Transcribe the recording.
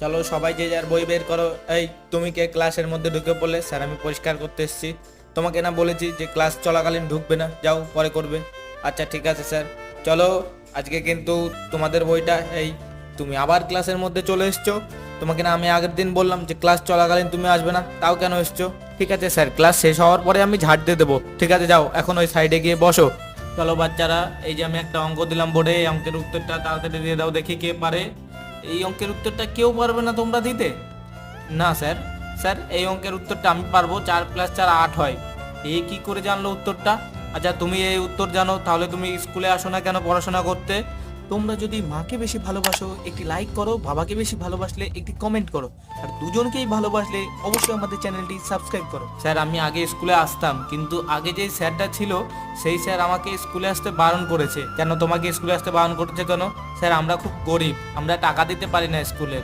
চলো সবাই যে যার বই বের করো। এই তুমি কে ক্লাসের মধ্যে ঢুকে পড়লে? স্যার আমি পরিষ্কার করতে এসেছি। তোমাকে না বলেছি যে ক্লাস চলাকালীন ঢুকবে না, যাও পরে করবে। আচ্ছা ঠিক আছে স্যার। চলো, আজকে কিন্তু তোমাদের বইটা এই, তুমি আবার ক্লাসের মধ্যে চলে এসছো। তোমাকে না আমি আগের দিন বললাম যে ক্লাস চলাকালীন তুমি আসবে না, তাও কেন এসছো? ঠিক আছে স্যার, ক্লাস শেষ হওয়ার পরে আমি ঝাড় দিয়ে দেবো। ঠিক আছে যাও, এখন ওই সাইডে গিয়ে বসো। চলো বাচ্চারা, এই যে আমি একটা অঙ্ক দিলাম বোর্ডে, এই অঙ্কের উত্তরটা তাড়াতাড়ি দিয়ে দাও দেখি কে পারে। এই অঙ্কের উত্তরটা কেউ পারবে না তোমরা দিতে? না স্যার। স্যার এই অঙ্কের উত্তরটা আমি পারবো, 4+4 8 হয়। এই কি করে জানলো উত্তরটা? আচ্ছা তুমি এই উত্তর জানো, তাহলে তুমি স্কুলে আসো না কেন পড়াশোনা করতে? তোমরা যদি মাকে বেশি ভালোবাসো একটি লাইক করো, বাবাকে বেশি ভালোবাসলে একটি কমেন্ট করো, আর দুজনকেই ভালোবাসলে অবশ্যই আমাদের চ্যানেলটি সাবস্ক্রাইব করো। স্যার আমি আগে স্কুলে আসতাম, কিন্তু আগে যেই স্যারটা ছিল সেই স্যার আমাকে স্কুলে আসতে বারণ করেছে। কেন তোমাকে স্কুলে আসতে বারণ করেছে কেন? স্যার আমরা খুব গরিব, আমরা টাকা দিতে পারি না স্কুলের।